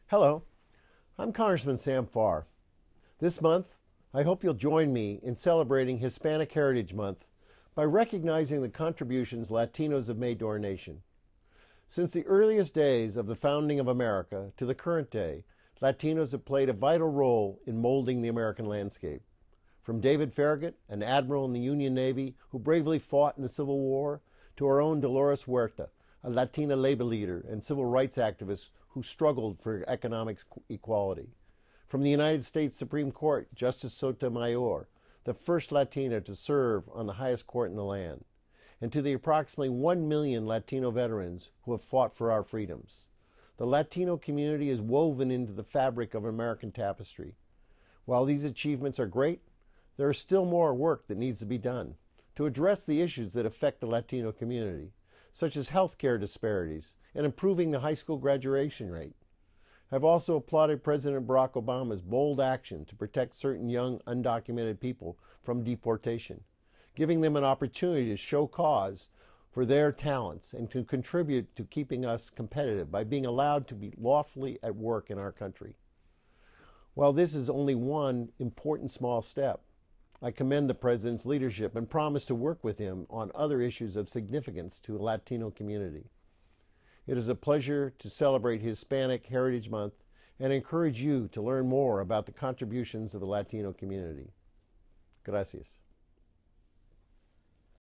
Hello, I'm Congressman Sam Farr. This month, I hope you'll join me in celebrating Hispanic Heritage Month by recognizing the contributions Latinos have made to our nation. Since the earliest days of the founding of America to the current day, Latinos have played a vital role in molding the American landscape. From David Farragut, an admiral in the Union Navy who bravely fought in the Civil War, to our own Dolores Huerta, a Latina labor leader and civil rights activist who struggled for economic equality. From the United States Supreme Court, Justice Sotomayor, the first Latina to serve on the highest court in the land, and to the approximately 1 million Latino veterans who have fought for our freedoms. The Latino community is woven into the fabric of American tapestry. While these achievements are great, there is still more work that needs to be done to address the issues that affect the Latino community, such as healthcare disparities and improving the high school graduation rate. I've also applauded President Barack Obama's bold action to protect certain young, undocumented people from deportation, giving them an opportunity to show cause for their talents and to contribute to keeping us competitive by being allowed to be lawfully at work in our country. While this is only one important small step, I commend the President's leadership and promise to work with him on other issues of significance to the Latino community. It is a pleasure to celebrate Hispanic Heritage Month and encourage you to learn more about the contributions of the Latino community. Gracias.